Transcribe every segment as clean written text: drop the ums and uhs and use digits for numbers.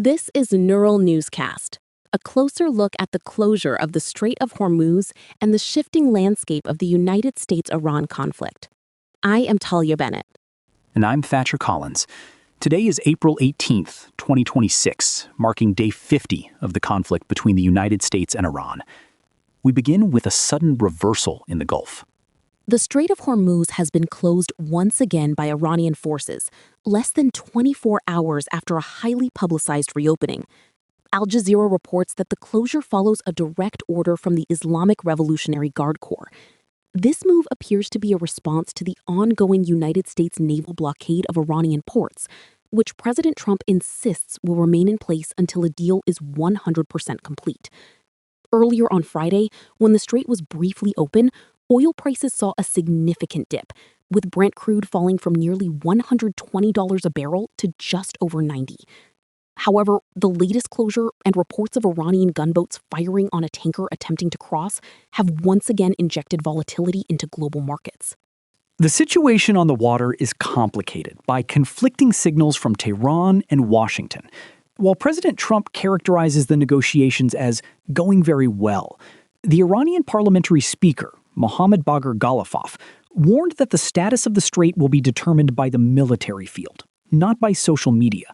This is Neural Newscast, a closer look at the closure of the Strait of Hormuz and the shifting landscape of the United States-Iran conflict. I am Talia Bennett. And I'm Thatcher Collins. Today is April 18th, 2026, marking day 50 of the conflict between the United States and Iran. We begin with a sudden reversal in the Gulf. The Strait of Hormuz has been closed once again by Iranian forces, less than 24 hours after a highly publicized reopening. Al Jazeera reports that the closure follows a direct order from the Islamic Revolutionary Guard Corps. This move appears to be a response to the ongoing United States naval blockade of Iranian ports, which President Trump insists will remain in place until a deal is 100% complete. Earlier on Friday, when the strait was briefly open, oil prices saw a significant dip, with Brent crude falling from nearly $120 a barrel to just over $90. However, the latest closure and reports of Iranian gunboats firing on a tanker attempting to cross have once again injected volatility into global markets. The situation on the water is complicated by conflicting signals from Tehran and Washington. While President Trump characterizes the negotiations as going very well, the Iranian parliamentary speaker, Mohammad Bagher Ghalibaf, warned that the status of the strait will be determined by the military field, not by social media.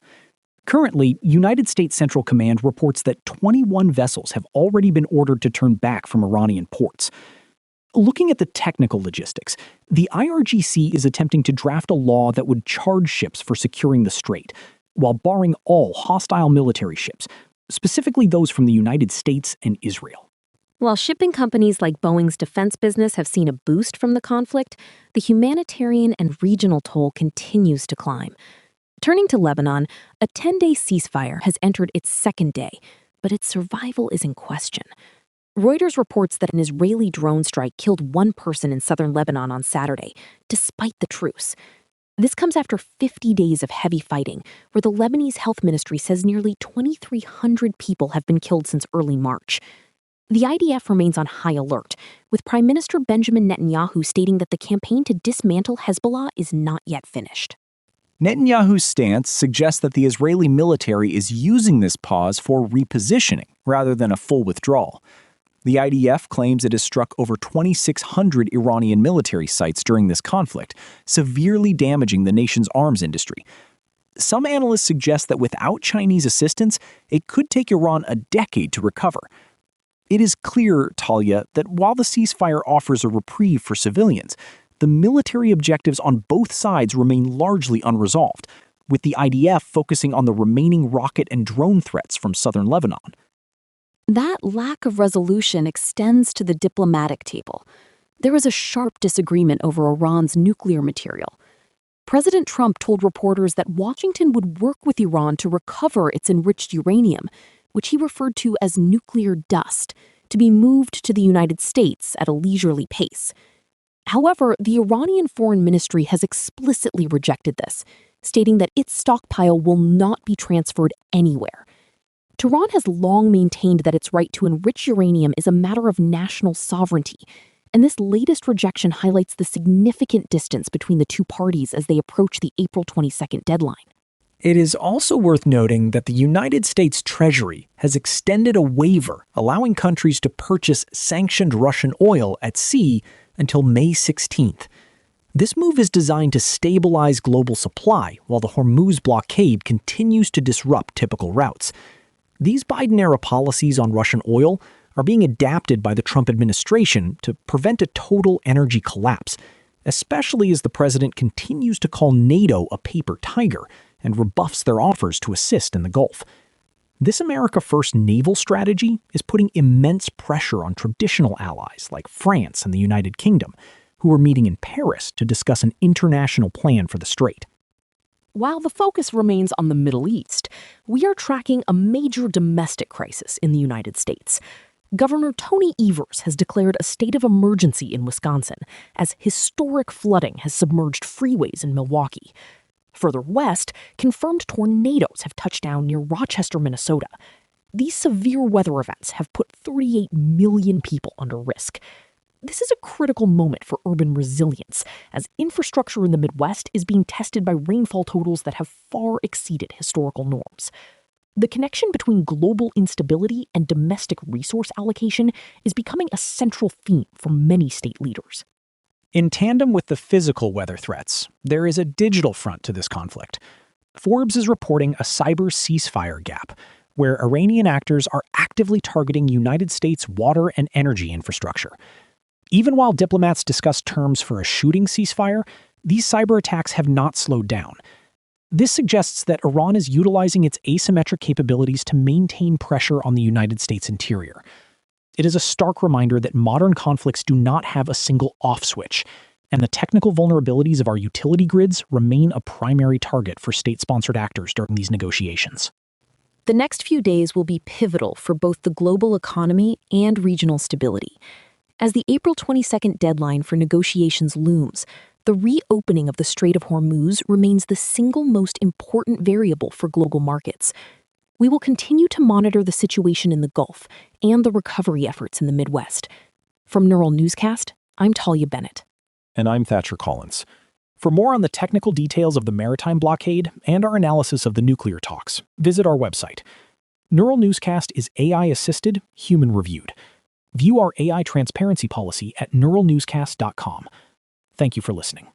Currently, United States Central Command reports that 21 vessels have already been ordered to turn back from Iranian ports. Looking at the technical logistics, the IRGC is attempting to draft a law that would charge ships for securing the strait, while barring all hostile military ships, specifically those from the United States and Israel. While shipping companies like Boeing's defense business have seen a boost from the conflict, the humanitarian and regional toll continues to climb. Turning to Lebanon, a 10-day ceasefire has entered its second day, but its survival is in question. Reuters reports that an Israeli drone strike killed one person in southern Lebanon on Saturday, despite the truce. This comes after 50 days of heavy fighting, where the Lebanese health ministry says nearly 2,300 people have been killed since early March. The IDF remains on high alert, with Prime Minister Benjamin Netanyahu stating that the campaign to dismantle Hezbollah is not yet finished. Netanyahu's stance suggests that the Israeli military is using this pause for repositioning rather than a full withdrawal. The IDF claims it has struck over 2,600 Iranian military sites during this conflict, severely damaging the nation's arms industry. Some analysts suggest that without Chinese assistance, it could take Iran a decade to recover. It is clear, Talia, that while the ceasefire offers a reprieve for civilians, the military objectives on both sides remain largely unresolved, with the IDF focusing on the remaining rocket and drone threats from southern Lebanon. That lack of resolution extends to the diplomatic table. There is a sharp disagreement over Iran's nuclear material. President Trump told reporters that Washington would work with Iran to recover its enriched uranium, which he referred to as nuclear dust, to be moved to the United States at a leisurely pace. However, the Iranian Foreign Ministry has explicitly rejected this, stating that its stockpile will not be transferred anywhere. Tehran has long maintained that its right to enrich uranium is a matter of national sovereignty, and this latest rejection highlights the significant distance between the two parties as they approach the April 22nd deadline. It is also worth noting that the United States Treasury has extended a waiver allowing countries to purchase sanctioned Russian oil at sea until May 16th. This move is designed to stabilize global supply while the Hormuz blockade continues to disrupt typical routes. These Biden-era policies on Russian oil are being adapted by the Trump administration to prevent a total energy collapse, especially as the president continues to call NATO a paper tiger and rebuffs their offers to assist in the Gulf. This America First naval strategy is putting immense pressure on traditional allies like France and the United Kingdom, who are meeting in Paris to discuss an international plan for the strait. While the focus remains on the Middle East, we are tracking a major domestic crisis in the United States. Governor Tony Evers has declared a state of emergency in Wisconsin as historic flooding has submerged freeways in Milwaukee. Further west, confirmed tornadoes have touched down near Rochester, Minnesota. These severe weather events have put 38 million people under risk. This is a critical moment for urban resilience, as infrastructure in the Midwest is being tested by rainfall totals that have far exceeded historical norms. The connection between global instability and domestic resource allocation is becoming a central theme for many state leaders. In tandem with the physical weather threats, there is a digital front to this conflict. Forbes is reporting a cyber ceasefire gap, where Iranian actors are actively targeting United States water and energy infrastructure. Even while diplomats discuss terms for a shooting ceasefire, these cyber attacks have not slowed down. This suggests that Iran is utilizing its asymmetric capabilities to maintain pressure on the United States interior. It is a stark reminder that modern conflicts do not have a single off switch, and the technical vulnerabilities of our utility grids remain a primary target for state-sponsored actors during these negotiations. The next few days will be pivotal for both the global economy and regional stability. As the April 22nd deadline for negotiations looms, the reopening of the Strait of Hormuz remains the single most important variable for global markets. We will continue to monitor the situation in the Gulf and the recovery efforts in the Midwest. From Neural Newscast, I'm Talia Bennett. And I'm Thatcher Collins. For more on the technical details of the maritime blockade and our analysis of the nuclear talks, visit our website. Neural Newscast is AI-assisted, human-reviewed. View our AI transparency policy at neuralnewscast.com. Thank you for listening.